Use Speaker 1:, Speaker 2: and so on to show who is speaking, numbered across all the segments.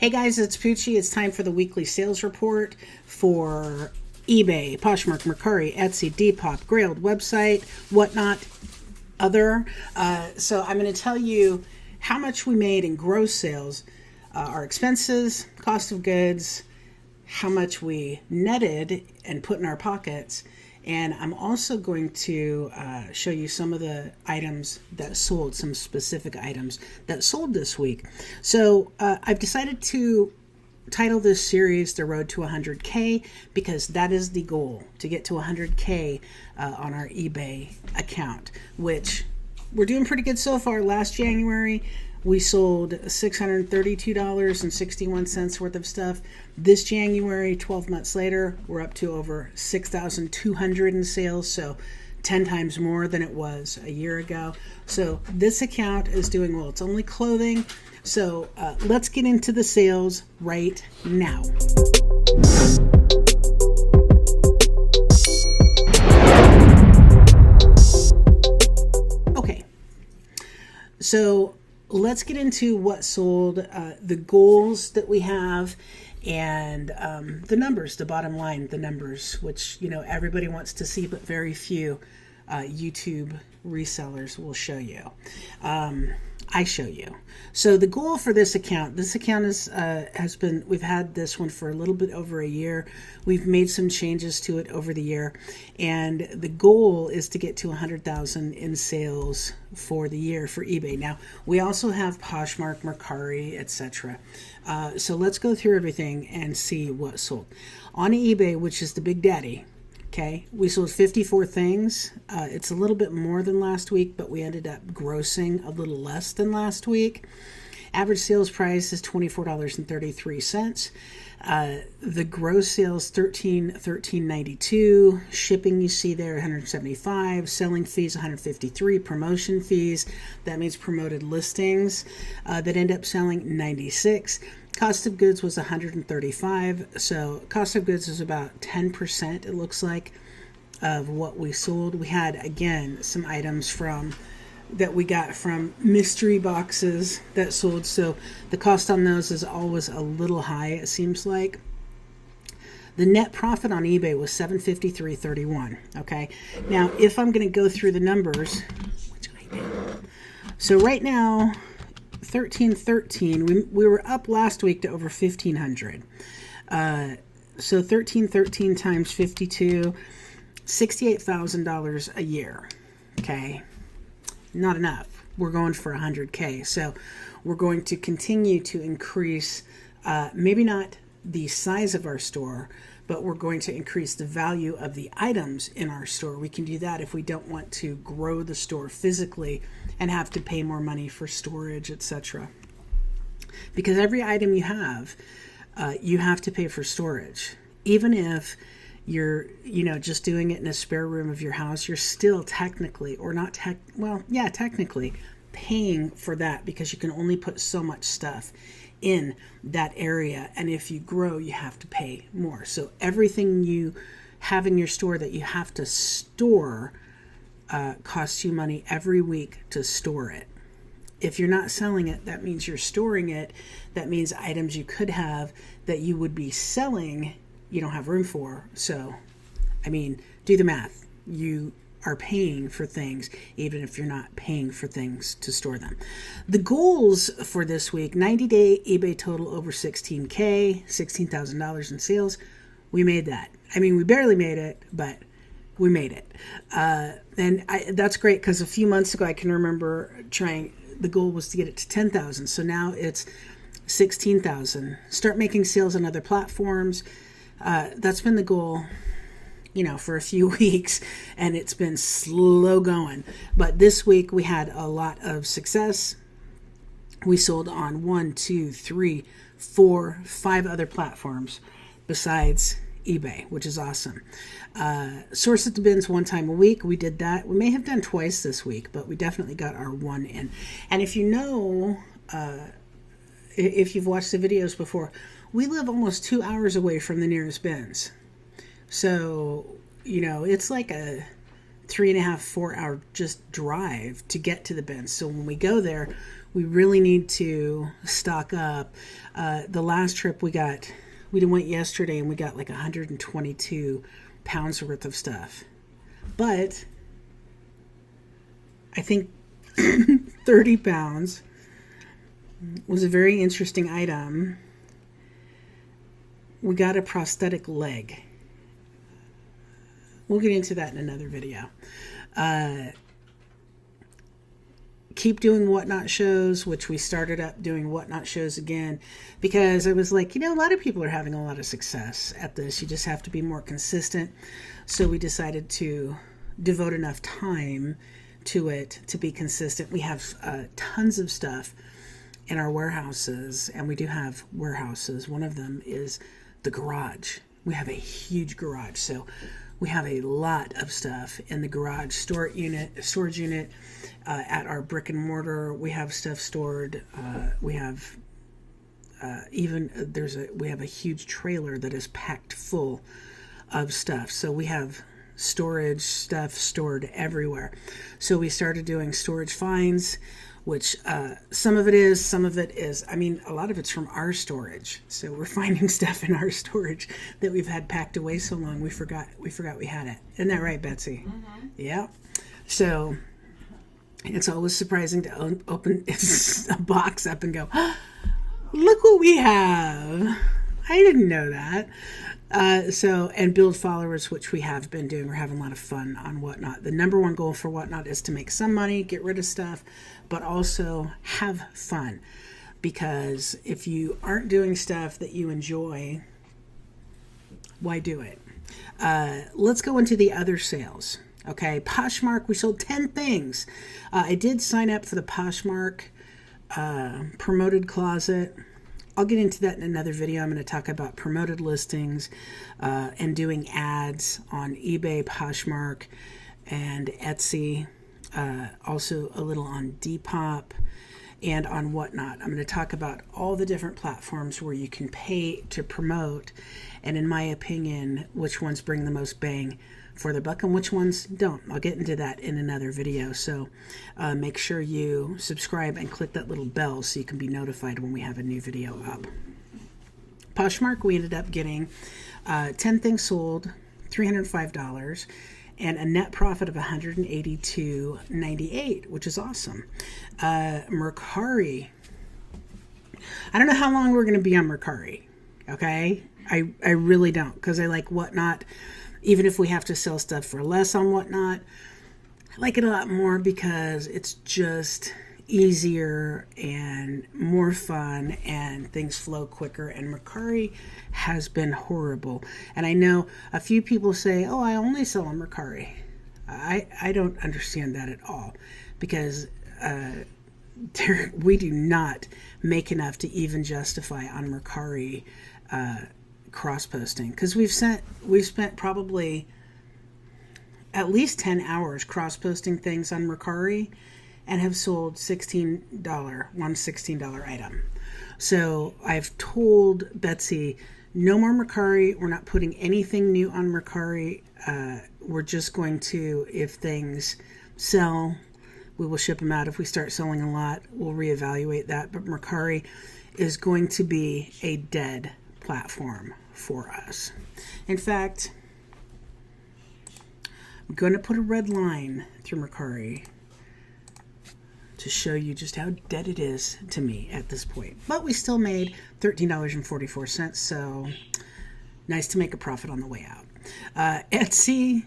Speaker 1: Hey guys, it's Poochie. It's time for the weekly sales report for eBay, Poshmark, Mercari, Etsy, Depop, Grailed, website, whatnot, other. So I'm going to tell you how much we made in gross sales, our expenses, cost of goods, how much we netted and put in our pockets. And I'm also going to show you some of the items that sold, some specific items that sold this week. So I've decided to title this series The Road to 100K because that is the goal, to get to 100K on our eBay account, which we're doing pretty good so far. Last January, we sold $632.61 worth of stuff. This January, 12 months later, we're up to over $6,200 in sales, so 10 times more than it was a year ago. So this account is doing well. It's only clothing. So let's get into the sales right now. Okay, so let's get into what sold, the goals that we have, and the numbers, the bottom line, the numbers, which, everybody wants to see, but very few YouTube resellers will show you. I show you. So the goal for this account has been, we've had this one for a little bit over a year. We've made some changes to it over the year, and the goal is to get to 100,000 in sales for the year for eBay. Now, we also have Poshmark, Mercari, etc. So let's go through everything and see what sold. On eBay, which is the big daddy, okay, we sold 54 things. It's a little bit more than last week, but we ended up grossing a little less than last week. Average sales price is $24.33. The gross sales $13.92. Shipping, you see there, $175. Selling fees $153. Promotion fees, that means promoted listings that end up selling $96. Cost of goods was $135. So cost of goods is about 10%, it looks like, of what we sold. We had, again, some items that we got from mystery boxes that sold. So the cost on those is always a little high, it seems like. The net profit on eBay was $753.31. Okay. Now, if I'm going to go through the numbers, which I did. So right now, 1313, we were up last week to over 1,500. So 1313 times 52, $68,000 a year. Okay. Not enough. We're going for 100K. So we're going to continue to increase, maybe not the size of our store, but we're going to increase the value of the items in our store. We can do that if we don't want to grow the store physically and have to pay more money for storage, etc. Because every item you have to pay for storage. Even if you're, just doing it in a spare room of your house, you're still technically paying for that, because you can only put so much stuff in that area. And if you grow, you have to pay more. So everything you have in your store that you have to store costs you money every week to store it. If you're not selling it, that means you're storing it. That means items you could have that you would be selling, you don't have room for. So, do the math. You are paying for things, even if you're not paying for things to store them. The goals for this week: 90-day eBay total over 16K, $16,000 in sales. We made that. We barely made it, but we made it. That's great, because a few months ago, I can remember the goal was to get it to 10,000. So now it's 16,000. Start making sales on other platforms. That's been the goal, for a few weeks, and it's been slow going. But this week we had a lot of success. We sold on 1, 2, 3, 4, 5 other platforms besides eBay, which is awesome. Source at the bins one time a week. We did that. We may have done twice this week, but we definitely got our one in. And if if you've watched the videos before, we live almost 2 hours away from the nearest bins. So, it's like a 3.5, 4 hour just drive to get to the bins. So when we go there, We really need to stock up. The last trip we went yesterday and we got like 122 pounds worth of stuff. But I think 30 pounds was a very interesting item. We got a prosthetic leg. We'll get into that in another video. Keep doing Whatnot shows, which we started up doing Whatnot shows again, because I was like, a lot of people are having a lot of success at this. You just have to be more consistent. So we decided to devote enough time to it to be consistent. We have tons of stuff in our warehouses, and we do have warehouses. One of them is the garage. We have a huge garage, so we have a lot of stuff in the garage storage unit. At our brick and mortar, we have stuff stored. We have we have a huge trailer that is packed full of stuff. So we have storage stuff stored everywhere. So we started doing storage finds, which some of it is, a lot of it's from our storage. So we're finding stuff in our storage that we've had packed away so long we forgot we had it. Isn't that right, Betsy? Mm-hmm. Yeah. So it's always surprising to open a box up and go, oh, look what we have. I didn't know that. And build followers, which we have been doing. We're having a lot of fun on Whatnot. The number one goal for Whatnot is to make some money, get rid of stuff, but also have fun. Because if you aren't doing stuff that you enjoy, why do it? Let's go into the other sales. Okay, Poshmark, we sold 10 things. I did sign up for the Poshmark promoted closet. I'll get into that in another video. I'm going to talk about promoted listings and doing ads on eBay, Poshmark, and Etsy. Also a little on Depop and on Whatnot. I'm going to talk about all the different platforms where you can pay to promote, and in my opinion, which ones bring the most bang for the buck and which ones don't. I'll get into that in another video. So make sure you subscribe and click that little bell so you can be notified when we have a new video up. Poshmark, we ended up getting 10 things sold, $305, and a net profit of $182.98, which is awesome. Mercari. I don't know how long we're going to be on Mercari. Okay? I really don't, because I like Whatnot. Even if we have to sell stuff for less on Whatnot, I like it a lot more because it's just easier and more fun and things flow quicker. And Mercari has been horrible. And I know a few people say, oh, I only sell on Mercari. I don't understand that at all, because we do not make enough to even justify on Mercari cross-posting, because we've spent probably at least 10 hours cross-posting things on Mercari and have sold $16 item. So I've told Betsy, no more Mercari. We're not putting anything new on Mercari. We're just going to, if things sell, we will ship them out. If we start selling a lot, we'll reevaluate that. But Mercari is going to be a dead platform for us. In fact, I'm going to put a red line through Mercari to show you just how dead it is to me at this point. But we still made $13.44, so nice to make a profit on the way out. Etsy,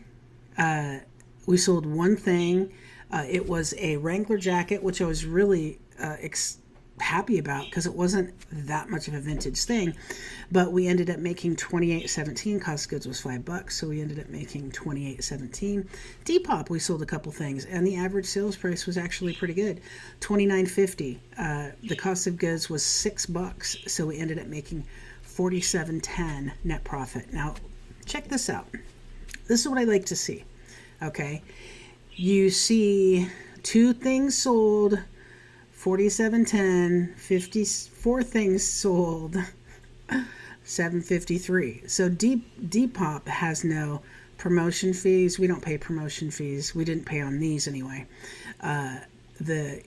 Speaker 1: we sold one thing. It was a Wrangler jacket, which I was really happy about because it wasn't that much of a vintage thing, but we ended up making $28.17. Cost of goods was $5, so we ended up making $28.17. Depop, we sold a couple things, and the average sales price was actually pretty good, $29.50. The cost of goods was $6, so we ended up making $47.10 net profit. Now, check this out. This is what I like to see. Okay, you see two things sold, $47.10, 54 things sold, $7.53. So Depop has no promotion fees. We don't pay promotion fees. We didn't pay on these anyway. The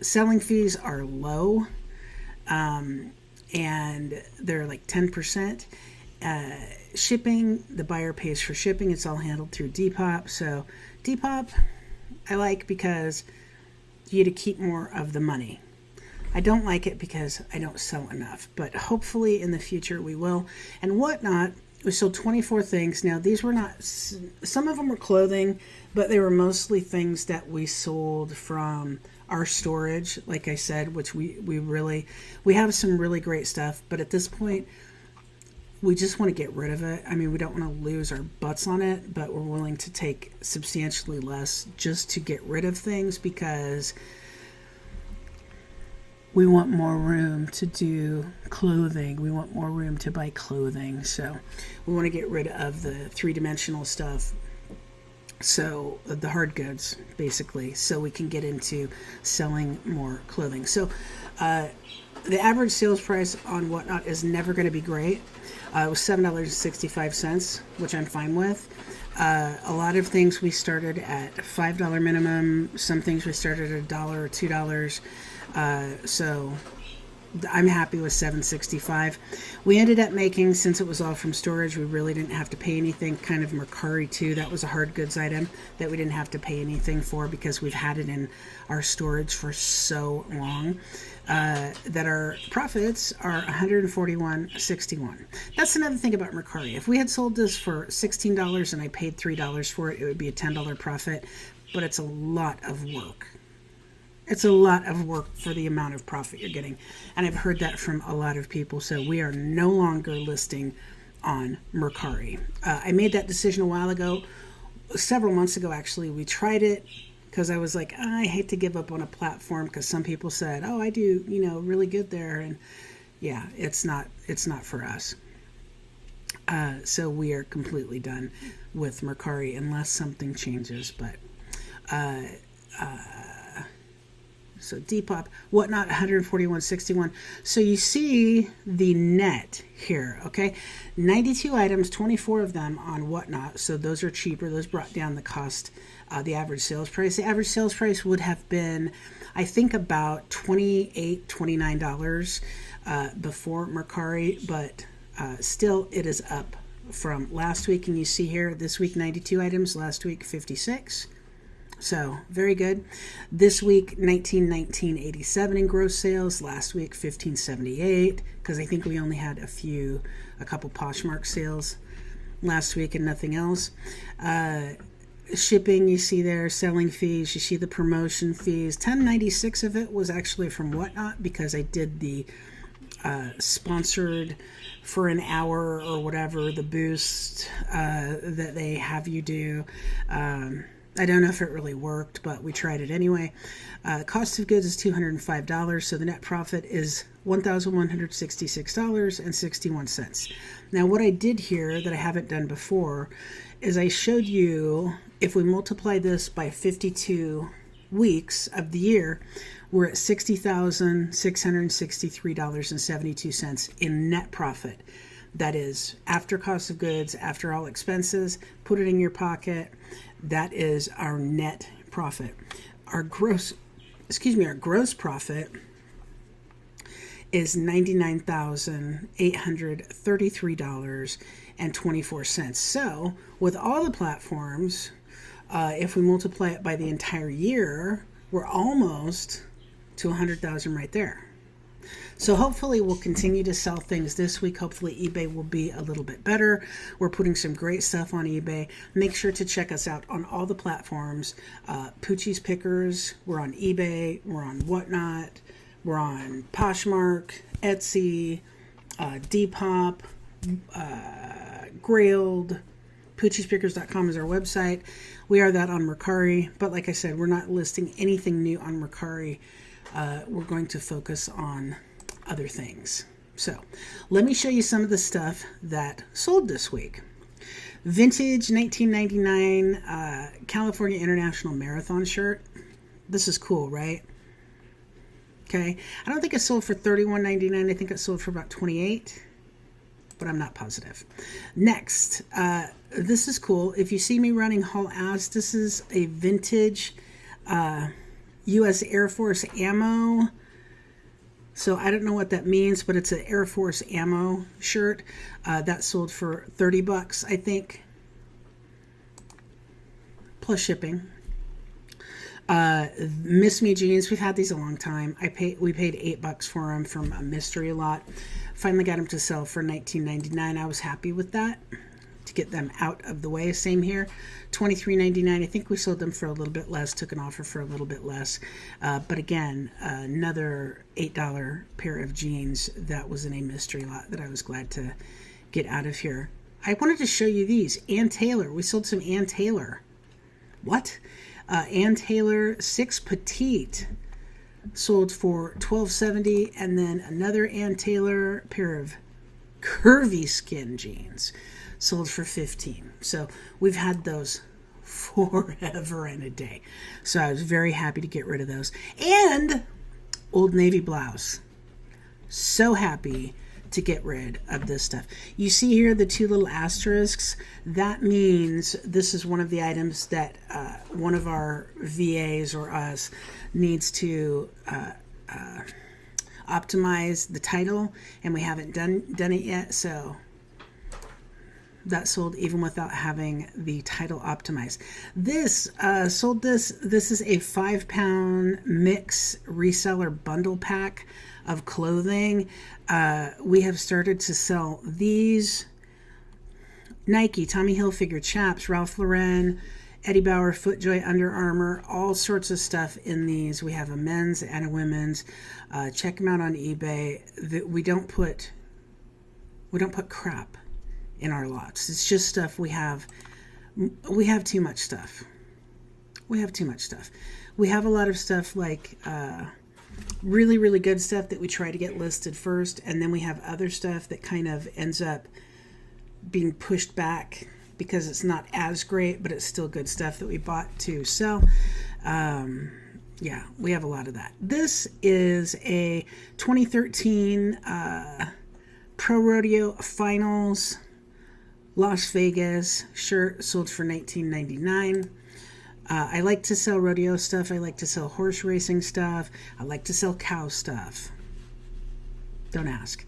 Speaker 1: selling fees are low, and they're like 10%. Shipping, the buyer pays for shipping. It's all handled through Depop. So Depop I like because you get to keep more of the money. I don't like it because I don't sell enough, but hopefully in the future we will. And Whatnot, we sold 24 things. Now these were not, some of them were clothing, but they were mostly things that we sold from our storage, like I said, which we have some really great stuff, but at this point we just want to get rid of it. I mean, we don't want to lose our butts on it, but we're willing to take substantially less just to get rid of things because we want more room to do clothing. We want more room to buy clothing. So we want to get rid of the three-dimensional stuff. So the hard goods, basically, so we can get into selling more clothing. So the average sales price on Whatnot is never going to be great. It was $7.65, which I'm fine with. A lot of things we started at $5 minimum. Some things we started at $1 or $2. So I'm happy with $7.65. We ended up making, since it was all from storage, we really didn't have to pay anything. Kind of Mercari too. That was a hard goods item that we didn't have to pay anything for because we've had it in our storage for so long. That our profits are $141.61. That's another thing about Mercari. If we had sold this for $16 and I paid $3 for it, it would be a $10 profit, but it's a lot of work. It's a lot of work for the amount of profit you're getting. And I've heard that from a lot of people. So we are no longer listing on Mercari. I made that decision a while ago, several months ago actually. We tried it because I was like, I hate to give up on a platform because some people said, oh, I do, really good there. And yeah, it's not for us. So we are completely done with Mercari unless something changes. But so Depop, Whatnot, 141.61. So you see the net here, okay? 92 items, 24 of them on Whatnot. So those are cheaper. Those brought down the cost, the average sales price. The average sales price would have been, I think, about $28, $29 before Mercari, but still it is up from last week. And you see here, this week 92 items, last week 56. So very good. This week, 19.87 in gross sales. Last week, 15.78, because I think we only had a couple Poshmark sales last week and nothing else. Shipping, you see there, selling fees, you see the promotion fees. 10.96 of it was actually from Whatnot because I did the sponsored for an hour or whatever, the boost that they have you do. I don't know if it really worked, but we tried it anyway. Cost of goods is $205, so the net profit is $1,166.61. Now, what I did here that I haven't done before is I showed you if we multiply this by 52 weeks of the year, we're at $60,663.72 in net profit. That is after cost of goods, after all expenses, put it in your pocket. That is our net profit. Our gross profit is $99,833.24. So with all the platforms, if we multiply it by the entire year, we're almost to 100,000 right there. So hopefully we'll continue to sell things this week. Hopefully eBay will be a little bit better. We're putting some great stuff on eBay. Make sure to check us out on all the platforms. Poochie's Pickers, we're on eBay, we're on Whatnot, we're on Poshmark, Etsy, Depop, Grailed. PoochiesPickers.com is our website. We are that on Mercari, but like I said, we're not listing anything new on Mercari. We're going to focus on other things. So let me show you some of the stuff that sold this week. Vintage 1999 California International Marathon shirt. This is cool, right? Okay. I don't think it sold for $31.99. I think it sold for about $28, but I'm not positive. Next, this is cool. If you see me running Haul As, this is a vintage U.S. Air Force ammo. So I don't know what that means, but it's an Air Force ammo shirt. That sold for $30, I think, plus shipping. Miss Me jeans, we've had these a long time. We paid $8 for them from a mystery lot. Finally got them to sell for $19.99. I was happy with that to get them out of the way. Same here, $23.99. I think we sold them for a little bit less, took an offer for a little bit less. But again, another $8 pair of jeans that was in a mystery lot that I was glad to get out of here. I wanted to show you these. Ann Taylor. We sold some Ann Taylor. What? Ann Taylor 6 Petite sold for $12.70, and then another Ann Taylor pair of curvy skin jeans sold for $15. So we've had those forever and a day. So I was very happy to get rid of those. And Old Navy blouse. So happy to get rid of this stuff. You see here the two little asterisks. That means this is one of the items that one of our VAs or us needs to optimize the title, and we haven't done it yet. So that sold even without having the title optimized. This sold this. This is a 5-pound mix reseller bundle pack of clothing. We have started to sell these. Nike, Tommy Hilfiger, Chaps, Ralph Lauren, Eddie Bauer, FootJoy, Under Armour, all sorts of stuff in these. We have a men's and a women's. Check them out on eBay. We don't put crap in our lots. It's just stuff we have. We have too much stuff. We have too much stuff. We have a lot of stuff like really, really good stuff that we try to get listed first, and then we have other stuff that kind of ends up being pushed back because it's not as great, but it's still good stuff that we bought to sell. Yeah, we have a lot of that. This is a 2013 Pro Rodeo Finals Las Vegas shirt, sold for $19.99. I like to sell rodeo stuff. I like to sell horse racing stuff. I like to sell cow stuff. Don't ask.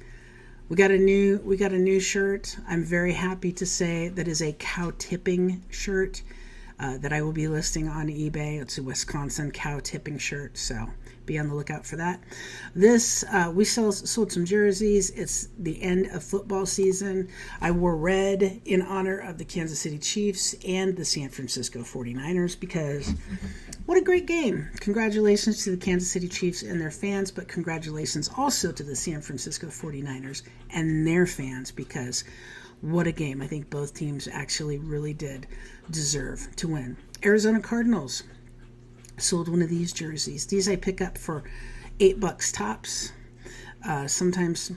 Speaker 1: We got a new shirt. I'm very happy to say that is a cow tipping shirt that I will be listing on eBay. It's a Wisconsin cow tipping shirt, so be on the lookout for that. This, we sold some jerseys. It's the end of football season. I wore red in honor of the Kansas City Chiefs and the San Francisco 49ers because what a great game. Congratulations to the Kansas City Chiefs and their fans, but congratulations also to the San Francisco 49ers and their fans because what a game. I think both teams actually really did deserve to win. Arizona Cardinals sold one of these jerseys. These I pick up for $8 tops, sometimes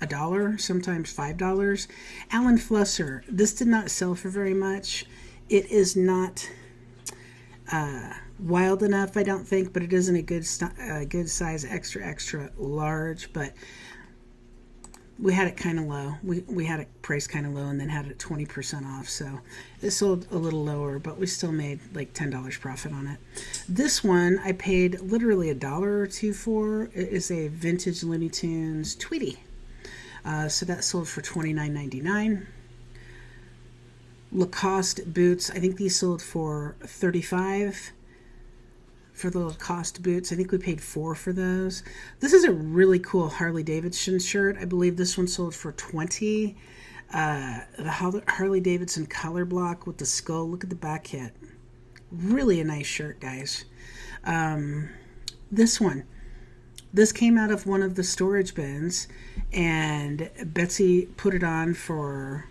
Speaker 1: $1, sometimes $5. Alan Flusser. This did not sell for very much. It is not wild enough, I don't think, but it isn't a good size, extra large, but we had it kind of low. We had it priced kind of low and then had it 20% off. So it sold a little lower, but we still made like $10 profit on it. This one I paid literally $1 or $2 for. It is a vintage Looney Tunes Tweety. So that sold for $29.99. Lacoste boots. I think these sold for $35 for the Lacoste boots. I think we paid $4 for those. This is a really cool Harley Davidson shirt. I believe this one sold for $20. The Harley Davidson color block with the skull. Look at the back hit. Really a nice shirt, guys. This one. This came out of one of the storage bins, and Betsy put it on for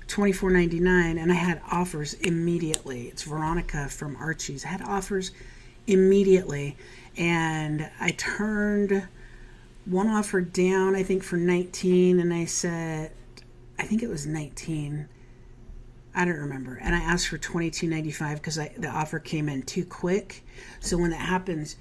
Speaker 1: $24.99, and I had offers immediately. It's Veronica from Archie's. I had offers immediately, and I turned one offer down, I think for $19, and I said, I think it was $19. I don't remember. And I asked for $22.95 because the offer came in too quick. So when that happens,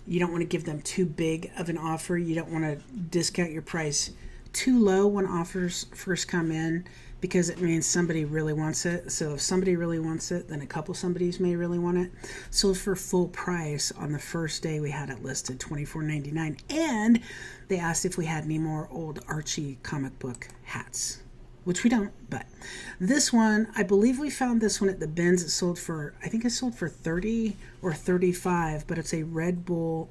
Speaker 1: you don't want to give them too big of an offer. You don't want to discount your price too low when offers first come in because it means somebody really wants it. So if somebody really wants it, then a couple somebodies may really want it. Sold for full price on the first day we had it listed, $24.99. And they asked if we had any more old Archie comic book hats, which we don't. But this one, I believe we found this one at the bins. It sold for, I think it sold for 30 or 35, but it's a Red Bull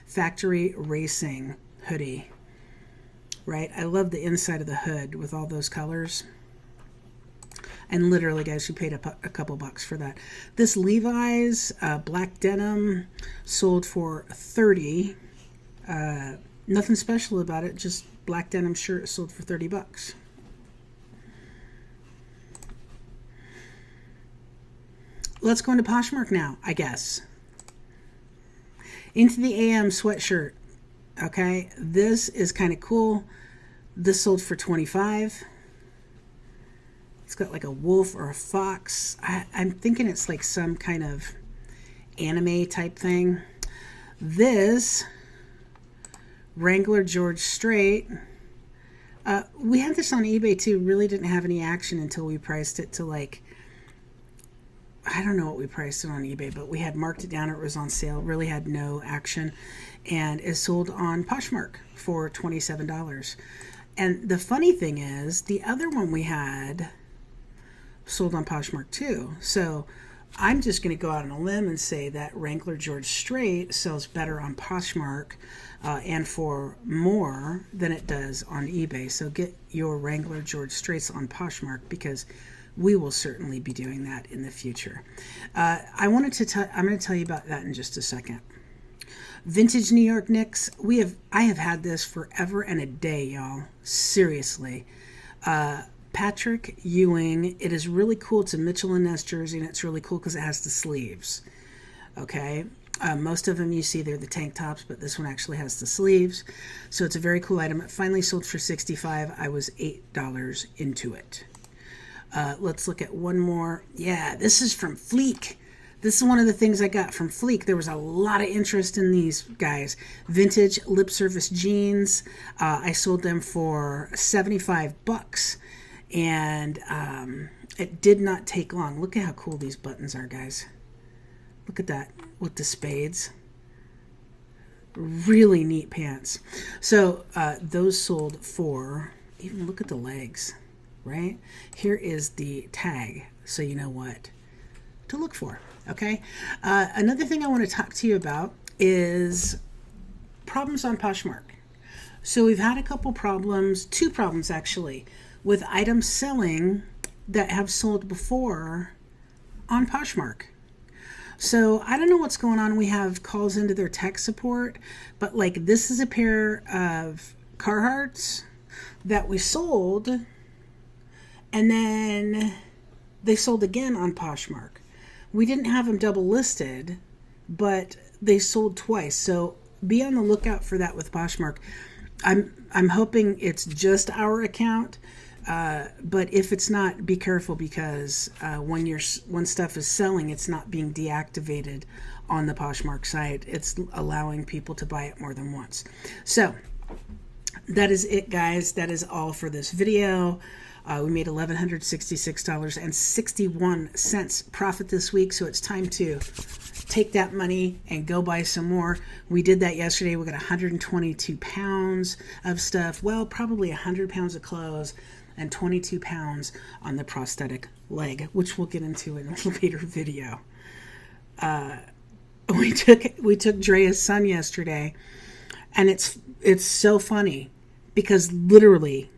Speaker 1: Factory Racing hoodie. Right? I love the inside of the hood with all those colors. And literally, guys, we paid a couple bucks for that. This Levi's black denim sold for 30. Nothing special about it, just black denim shirt sold for 30 bucks. Let's go into Poshmark now, I guess. Into the AM sweatshirt. Okay, this is kind of cool. This sold for 25. It's got like a wolf or a fox. I'm thinking it's like some kind of anime type thing. This Wrangler George Strait. We had this on eBay too. Really didn't have any action until we priced it to like, I don't know what we priced it on eBay, but we had marked it down. It was on sale. Really had no action. And is sold on Poshmark for $27. And the funny thing is, the other one we had sold on Poshmark too. So I'm just going to go out on a limb and say that Wrangler George Strait sells better on Poshmark and for more than it does on eBay. So get your Wrangler George Straits on Poshmark because we will certainly be doing that in the future. I'm going to tell you about that in just a second. Vintage New York Knicks. I have had this forever and a day, y'all. Seriously. Patrick Ewing. It is really cool. It's a Mitchell & Ness jersey, and it's really cool because it has the sleeves. Okay. Most of them you see, they're the tank tops, but this one actually has the sleeves. So it's a very cool item. It finally sold for $65. I was $8 into it. Let's look at one more. Yeah, this is from Fleek. This is one of the things I got from Fleek. There was a lot of interest in these guys. Vintage lip service jeans. I sold them for 75 bucks. And it did not take long. Look at how cool these buttons are, guys. Look at that with the spades. Really neat pants. So those sold for, even look at the legs, right? Here is the tag, so you know what to look for. Okay. Another thing I want to talk to you about is problems on Poshmark. So we've had a couple problems, 2 problems actually, with items selling that have sold before on Poshmark. So I don't know what's going on. We have calls into their tech support, but like this is a pair of Carhartts that we sold, and then they sold again on Poshmark. We didn't have them double listed, but they sold twice. So be on the lookout for that with Poshmark. I'm hoping it's just our account, but if it's not, be careful because when stuff is selling, it's not being deactivated on the Poshmark site. It's allowing people to buy it more than once. So that is it, guys. That is all for this video. We made $1,166.61 profit this week, so it's time to take that money and go buy some more. We did that yesterday. We got 122 pounds of stuff. Well, probably 100 pounds of clothes and 22 pounds on the prosthetic leg, which we'll get into in a later video. We took Drea's son yesterday, and it's so funny because literally,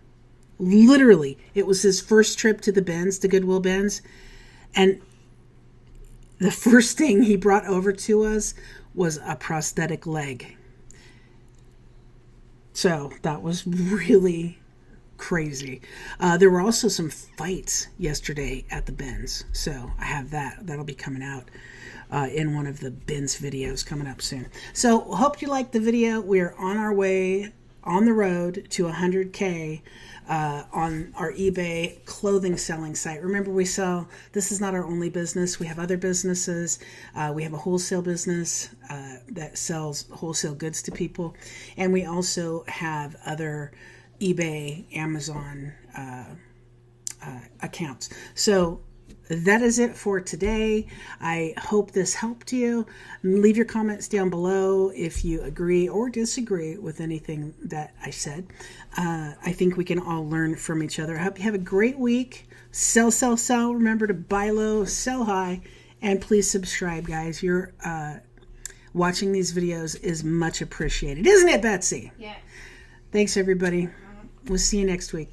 Speaker 1: it was his first trip to the bins, the Goodwill bins. And the first thing he brought over to us was a prosthetic leg. So that was really crazy. There were also some fights yesterday at the bins. So I have that. That'll be coming out in one of the bins videos coming up soon. So hope you liked the video. We're on our way on the road to 100K on our eBay clothing selling site. Remember, this is not our only business. We have other businesses. We have a wholesale business that sells wholesale goods to people. And we also have other eBay, Amazon accounts. So that is it for today. I hope this helped you. Leave your comments down below if you agree or disagree with anything that I said. I think we can all learn from each other. I hope you have a great week. Sell, sell, sell. Remember to buy low, sell high, and please subscribe, guys. Your watching these videos is much appreciated. Isn't it, Betsy?
Speaker 2: Yeah.
Speaker 1: Thanks, everybody. We'll see you next week.